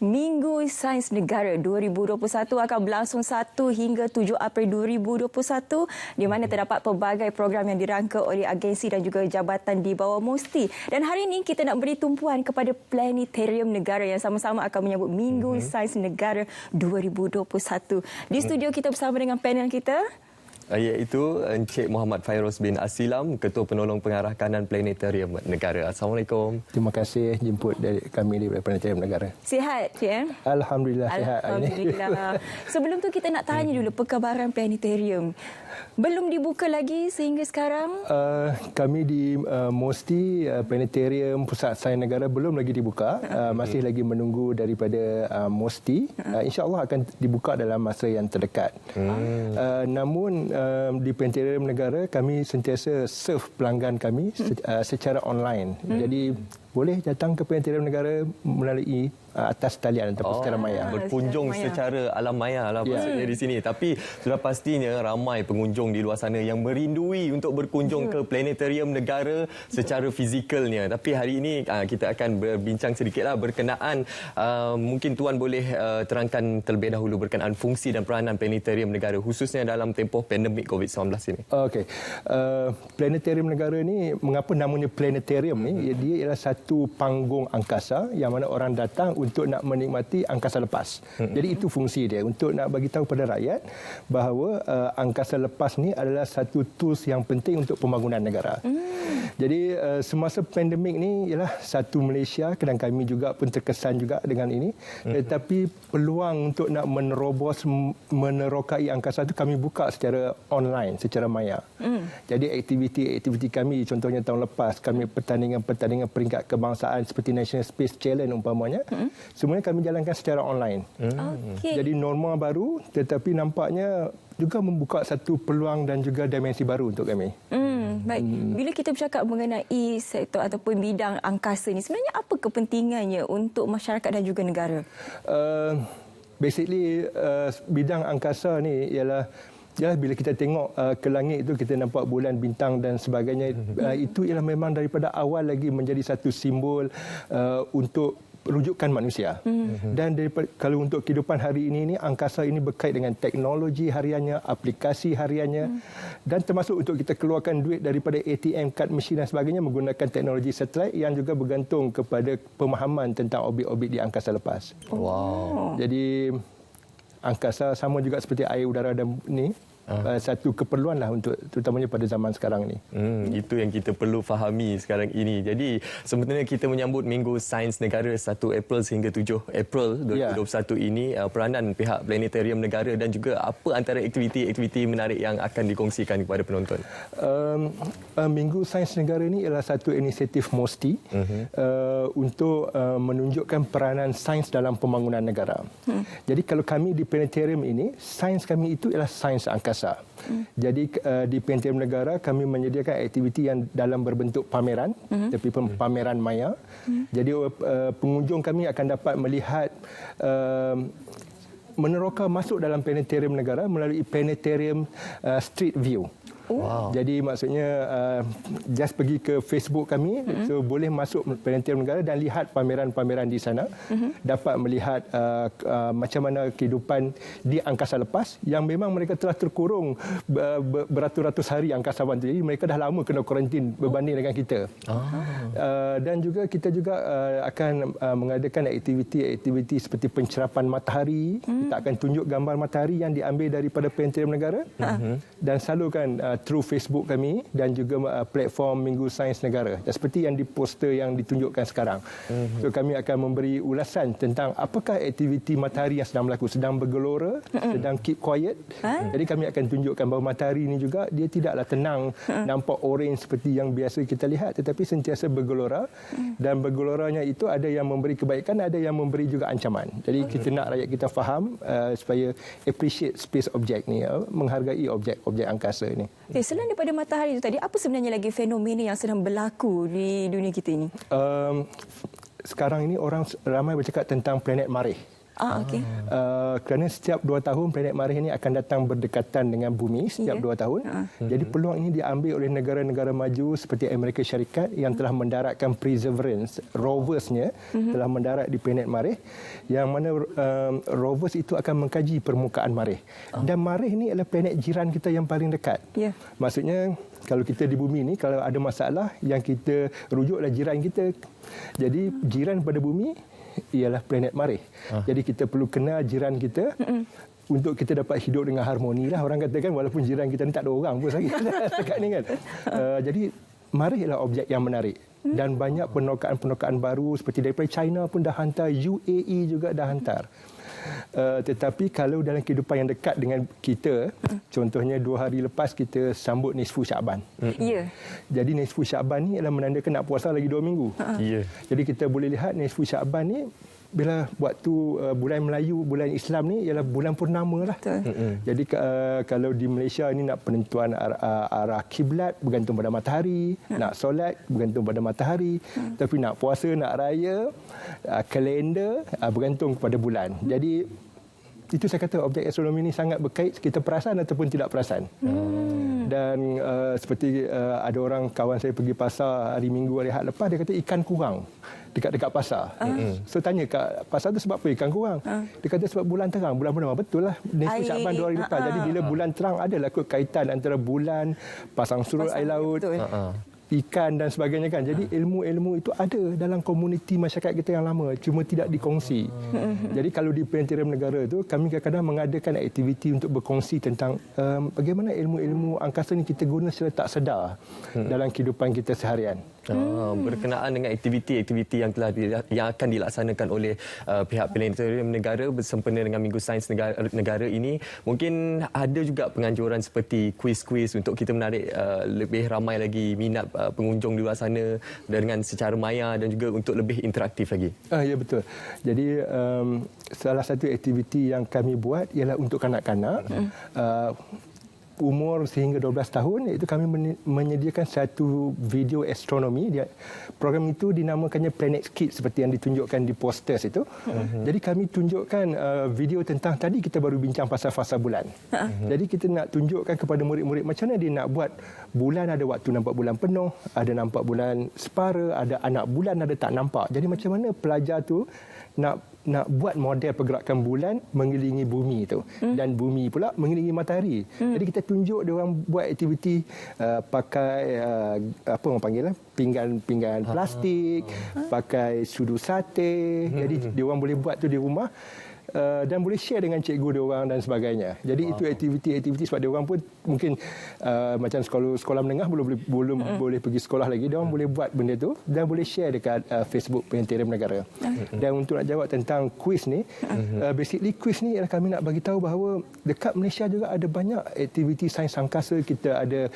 Minggu Sains Negara 2021 akan berlangsung 1 hingga 7 April 2021 di mana terdapat pelbagai program yang dirangka oleh agensi dan juga jabatan di bawah MOSTI. Dan hari ini kita nak beri tumpuan kepada Planetarium Negara yang sama-sama akan menyambut Minggu Sains Negara 2021. Di studio kita bersama dengan panel kita, iaitu Encik Muhammad Fairuz bin Asilam, Ketua Penolong Pengarah Kanan Planetarium Negara. Assalamualaikum. Terima kasih jemput dari kami di Planetarium Negara. Sihat, Cik? Alhamdulillah sihat. Alhamdulillah. Sebelum tu kita nak tanya dulu perkabaran Planetarium. Belum dibuka lagi sehingga sekarang? Kami di MOSTI, Planetarium Pusat Sains Negara belum lagi dibuka. Masih lagi menunggu daripada MOSTI. InsyaAllah akan dibuka dalam masa yang terdekat. Namun di Planetarium Negara kami sentiasa serve pelanggan kami secara online. Jadi boleh datang ke Planetarium Negara melalui atas talian ataupun secara maya. Berkunjung secara alam maya lah maksudnya di sini. Tapi sudah pastinya ramai pengunjung di luar sana yang merindui untuk berkunjung ke Planetarium Negara secara fizikalnya. Tapi hari ini kita akan berbincang sedikitlah berkenaan, mungkin Tuan boleh terangkan terlebih dahulu berkenaan fungsi dan peranan Planetarium Negara khususnya dalam tempoh pandemik COVID-19 ini. Okey. Planetarium Negara ni, mengapa namanya Planetarium ni? Dia ialah satu panggung angkasa yang mana orang datang untuk nak menikmati angkasa lepas. Jadi itu fungsi dia, untuk nak bagi tahu pada rakyat bahawa angkasa lepas ni adalah satu tools yang penting untuk pembangunan negara. Jadi semasa pandemik ni ialah satu Malaysia dan kami juga pun terkesan juga dengan ini. Tetapi peluang untuk nak menerokai angkasa itu kami buka secara online, secara maya. Jadi aktiviti-aktiviti kami, contohnya tahun lepas kami pertandingan peringkat kebangsaan seperti National Space Challenge umpamanya, semuanya kami jalankan secara online. Jadi norma baru, tetapi nampaknya juga membuka satu peluang dan juga dimensi baru untuk kami. Baik. Bila kita bercakap mengenai sektor ataupun bidang angkasa ni, sebenarnya apa kepentingannya untuk masyarakat dan juga negara? Basically, bidang angkasa ni ialah bila kita tengok ke langit itu, kita nampak bulan, bintang dan sebagainya. Itu ialah memang daripada awal lagi menjadi satu simbol untuk rujukan manusia. Dan kalau untuk kehidupan hari ini, angkasa ini berkait dengan teknologi hariannya, aplikasi hariannya, dan termasuk untuk kita keluarkan duit daripada ATM, kad mesin dan sebagainya menggunakan teknologi satelit yang juga bergantung kepada pemahaman tentang objek-objek di angkasa lepas. Wow. Jadi angkasa sama juga seperti air, udara dan ni. Satu keperluan lah untuk terutamanya pada zaman sekarang ni. Itu yang kita perlu fahami sekarang ini. Jadi sebenarnya kita menyambut Minggu Sains Negara 1 April sehingga 7 April 2021 ini. Peranan pihak Planetarium Negara dan juga apa antara aktiviti-aktiviti menarik yang akan dikongsikan kepada penonton? Minggu Sains Negara ini ialah satu inisiatif MOSTI untuk menunjukkan peranan sains dalam pembangunan negara. Jadi kalau kami di Planetarium ini, sains kami itu ialah sains angkasa. Jadi di Planetarium Negara kami menyediakan aktiviti yang dalam berbentuk pameran, tapi pameran maya. Jadi pengunjung kami akan dapat melihat meneroka masuk dalam Planetarium Negara melalui Planetarium Street View. Wow. Jadi maksudnya just pergi ke Facebook kami, so boleh masuk Planetarium Negara dan lihat pameran-pameran di sana, dapat melihat macam mana kehidupan di angkasa lepas yang memang mereka telah terkurung beratus-ratus hari angkasawan itu. Jadi mereka dah lama kena kuarantin berbanding dengan kita. Dan juga kita juga akan mengadakan aktiviti-aktiviti seperti pencerapan matahari. Kita akan tunjuk gambar matahari yang diambil daripada Planetarium Negara dan salurkan through Facebook kami dan juga platform Minggu Sains Negara. Seperti yang di poster yang ditunjukkan sekarang. So kami akan memberi ulasan tentang apakah aktiviti matahari yang sedang berlaku, sedang bergelora, sedang keep quiet. Jadi kami akan tunjukkan bahawa matahari ini juga dia tidaklah tenang, nampak orange seperti yang biasa kita lihat, tetapi sentiasa bergelora. Dan bergeloranya itu ada yang memberi kebaikan, ada yang memberi juga ancaman. Jadi kita nak rakyat kita faham supaya appreciate space object ni, menghargai objek-objek angkasa ni. Selain daripada matahari itu tadi, apa sebenarnya lagi fenomena yang sedang berlaku di dunia kita ini? Sekarang ini orang ramai bercakap tentang planet Marikh. Okey. Kerana setiap 2 tahun planet Marikh ini akan datang berdekatan dengan bumi setiap 2 tahun. Jadi peluang ini diambil oleh negara-negara maju seperti Amerika Syarikat yang telah mendaratkan Perseverance, roversnya telah mendarat di planet Marikh, yang mana rovers itu akan mengkaji permukaan Marikh. Dan Marikh ini adalah planet jiran kita yang paling dekat. Ya. Maksudnya kalau kita di bumi ni, kalau ada masalah, yang kita rujuklah jiran kita. Jadi jiran pada bumi ialah planet Marikh. Jadi kita perlu kenal jiran kita untuk kita dapat hidup dengan harmoni lah. Orang katakan walaupun jiran kita ni tak ada orang pun lagi dekat ni kan. Jadi Marikh ialah objek yang menarik. Dan banyak penokaan-penokaan baru seperti daripada China pun dah hantar, UAE juga dah hantar. Tetapi kalau dalam kehidupan yang dekat dengan kita, contohnya 2 hari lepas kita sambut Nisfu Syaban. Ya. Jadi Nisfu Syaban ni adalah menandakan nak puasa lagi 2 minggu. Ya. Jadi kita boleh lihat Nisfu Syaban ni bila waktu bulan Melayu, bulan Islam ni ialah bulan purnama lah. Jadi kalau di Malaysia ni nak penentuan arah kiblat bergantung pada matahari, nak solat bergantung pada matahari, tapi nak puasa, nak raya, kalender bergantung kepada bulan. Jadi itu saya kata objek astronomi ini sangat berkait, kita perasan ataupun tidak perasan. Dan seperti ada orang kawan saya pergi pasar hari Minggu, hari Ahad lepas, dia kata ikan kurang dekat pasar. So tanya, kat pasar tu sebab apa ikan kurang? Dia kata sebab bulan terang. Bulan purnama, betul lah. Nisfu Syaban 2 hari lepas. Jadi bila bulan terang, adalah kaitan antara bulan, pasang surut air laut, ikan dan sebagainya kan. Jadi ilmu-ilmu itu ada dalam komuniti masyarakat kita yang lama, cuma tidak dikongsi. Jadi kalau di Planetarium Negara tu, kami kadang-kadang mengadakan aktiviti untuk berkongsi tentang bagaimana ilmu-ilmu angkasa ni kita guna secara tak sedar dalam kehidupan kita seharian. Berkenaan dengan aktiviti-aktiviti yang akan dilaksanakan oleh pihak Planetarium Negara bersempena dengan Minggu Sains Negara ini, mungkin ada juga penganjuran seperti kuis-kuis untuk kita menarik lebih ramai lagi minat pengunjung di luar sana dengan secara maya dan juga untuk lebih interaktif lagi. Ya, betul. Jadi salah satu aktiviti yang kami buat ialah untuk kanak-kanak umur sehingga 12 tahun, iaitu kami menyediakan satu video astronomi. Program itu dinamakannya Planet Kids seperti yang ditunjukkan di posters itu. Jadi kami tunjukkan video tentang, tadi kita baru bincang pasal fasa bulan. Jadi kita nak tunjukkan kepada murid-murid macam mana dia nak buat bulan, ada waktu nampak bulan penuh, ada nampak bulan separa, ada anak bulan, ada tak nampak. Jadi macam mana pelajar tu nak buat model pergerakan bulan mengelilingi bumi itu, dan bumi pula mengelilingi matahari. Jadi kita tunjuk dia orang buat aktiviti pakai apa orang panggil pinggan plastik, pakai sudu sate. Jadi dia orang boleh buat tu di rumah. Dan boleh share dengan cikgu dia orang dan sebagainya. Jadi itu aktiviti-aktiviti sebab dia orang pun mungkin macam sekolah menengah belum boleh pergi sekolah lagi, dia orang boleh buat benda tu dan boleh share dekat Facebook Planetarium Negara. Dan untuk nak jawab tentang kuis ni, basically kuis ni ialah kami nak bagi tahu bahawa dekat Malaysia juga ada banyak aktiviti sains angkasa. Kita ada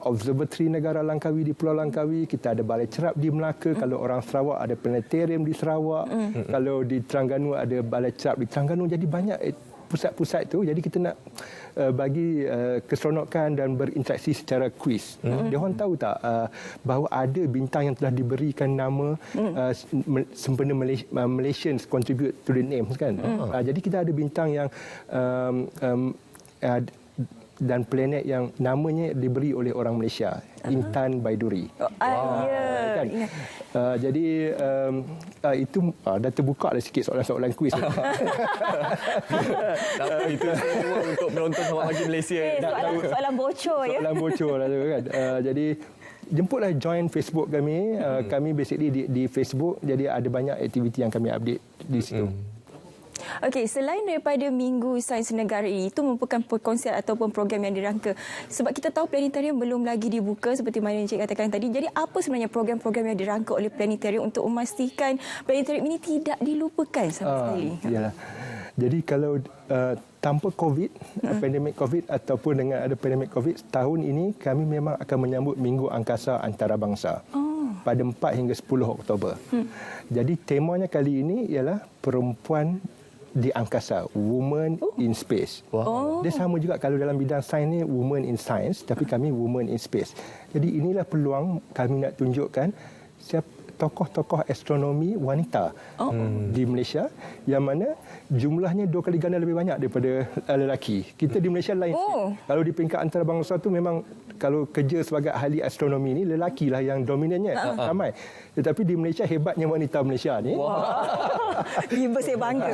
Observatory Negara Langkawi di Pulau Langkawi, kita ada Balai Cerap di Melaka, kalau orang Sarawak ada Planetarium di Sarawak, kalau di Terengganu ada Balai Cerap di Terengganu. Jadi banyak pusat-pusat tu. Jadi kita nak bagi keseronokan dan berinteraksi secara kuis. Dia orang tahu tak bahawa ada bintang yang telah diberikan nama sempena Malaysians contribute to the names kan. Jadi kita ada bintang yang dan planet yang namanya diberi oleh orang Malaysia, Intan Baiduri. Kan? Jadi itu dah terbuka dah sikit soalan-soalan kuis. Itu semua untuk penonton Selamat Pagi Malaysia. Soalan bocor ya. Soalan bocor lah tu kan. Jadi jemputlah join Facebook kami. Kami basically di Facebook. Jadi ada banyak aktiviti yang kami update di situ. Okey, selain daripada Minggu Sains Negara ini, itu merupakan konsep ataupun program yang dirangka. Sebab kita tahu planetarium belum lagi dibuka seperti mana Encik katakan tadi. Jadi apa sebenarnya program-program yang dirangka oleh planetarium untuk memastikan planetarium ini tidak dilupakan sama sekali? Yalah. Jadi kalau tanpa COVID, pandemik COVID ataupun dengan ada pandemik COVID, tahun ini kami memang akan menyambut Minggu Angkasa Antarabangsa pada 4 hingga 10 Oktober. Jadi temanya kali ini ialah perempuan di angkasa, woman in space. Dia sama juga kalau dalam bidang sains ni woman in science, tapi kami woman in space. Jadi inilah peluang kami nak tunjukkan tokoh-tokoh astronomi wanita di Malaysia, yang mana jumlahnya 2 kali ganda lebih banyak daripada lelaki. Kita di Malaysia lain. Kalau di peringkat antarabangsa tu memang kalau kerja sebagai ahli astronomi ni lelaki lah yang dominannya ramai. Tetapi di Malaysia hebatnya wanita Malaysia ni. Ibu saya bangga.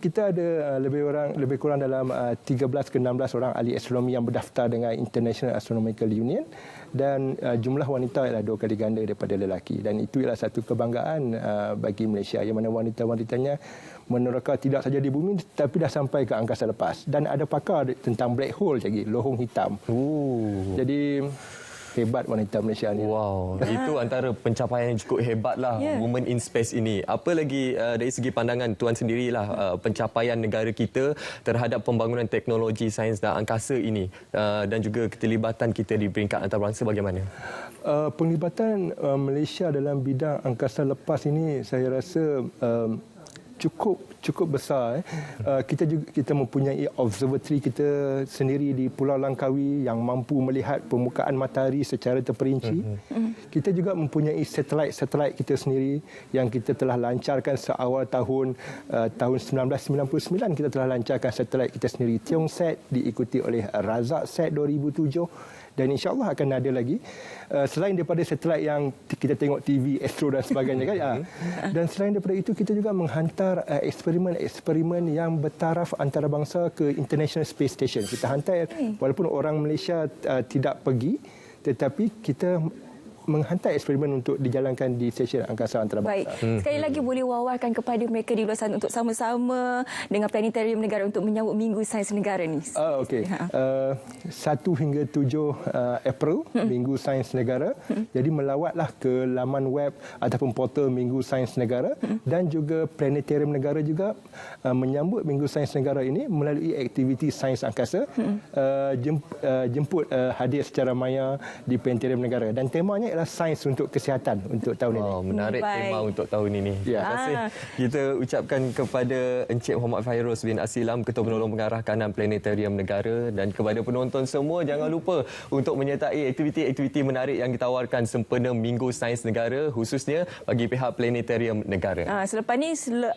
Kita ada lebih kurang dalam 13 ke 16 orang ahli astronomi yang berdaftar dengan International Astronomical Union, dan jumlah wanita ialah 2 kali ganda daripada lelaki, dan itu ialah satu kebanggaan bagi Malaysia, yang mana wanita-wanitanya menerka tidak saja di bumi tapi dah sampai ke angkasa lepas, dan ada pakar tentang black hole lagi, lohong hitam. Jadi hebat wanita Malaysia ni. Wow, itu antara pencapaian yang cukup hebat lah, Women in Space ini. Apa lagi dari segi pandangan Tuan sendirilah pencapaian negara kita terhadap pembangunan teknologi sains dan angkasa ini, dan juga keterlibatan kita di peringkat antarabangsa bagaimana? Penglibatan Malaysia dalam bidang angkasa lepas ini saya rasa cukup besar. Kita mempunyai observatory kita sendiri di Pulau Langkawi yang mampu melihat permukaan matahari secara terperinci. Kita juga mempunyai satelit kita sendiri yang kita telah lancarkan seawal tahun 1999. Kita telah lancarkan satelit kita sendiri, Tiongset, diikuti oleh Razak 2007. Dan insya-Allah akan ada lagi selain daripada satelit yang kita tengok TV, Astro dan sebagainya kan. Dan selain daripada itu kita juga menghantar eksperimen yang bertaraf antarabangsa ke International Space Station. Kita hantar walaupun orang Malaysia tidak pergi, tetapi kita menghantar eksperimen untuk dijalankan di stesen angkasa antarabangsa. Baik. Sekali lagi boleh wawarkan kepada mereka di luar sana untuk sama-sama dengan Planetarium Negara untuk menyambut Minggu Sains Negara ni. Okey. 1 hingga 7 April Minggu Sains Negara. Jadi melawatlah ke laman web ataupun portal Minggu Sains Negara, dan juga Planetarium Negara juga menyambut Minggu Sains Negara ini melalui aktiviti sains angkasa. Jemput hadir secara maya di Planetarium Negara, dan temanya ialah sains untuk kesihatan untuk tahun ini. Menarik tema untuk tahun ini. Terima kasih. Kita ucapkan kepada Encik Muhammad Fairuz bin Asilam, Ketua Penolong Pengarah Kanan Planetarium Negara, dan kepada penonton semua, jangan lupa untuk menyertai aktiviti-aktiviti menarik yang ditawarkan sempena Minggu Sains Negara, khususnya bagi pihak Planetarium Negara. Selepas ni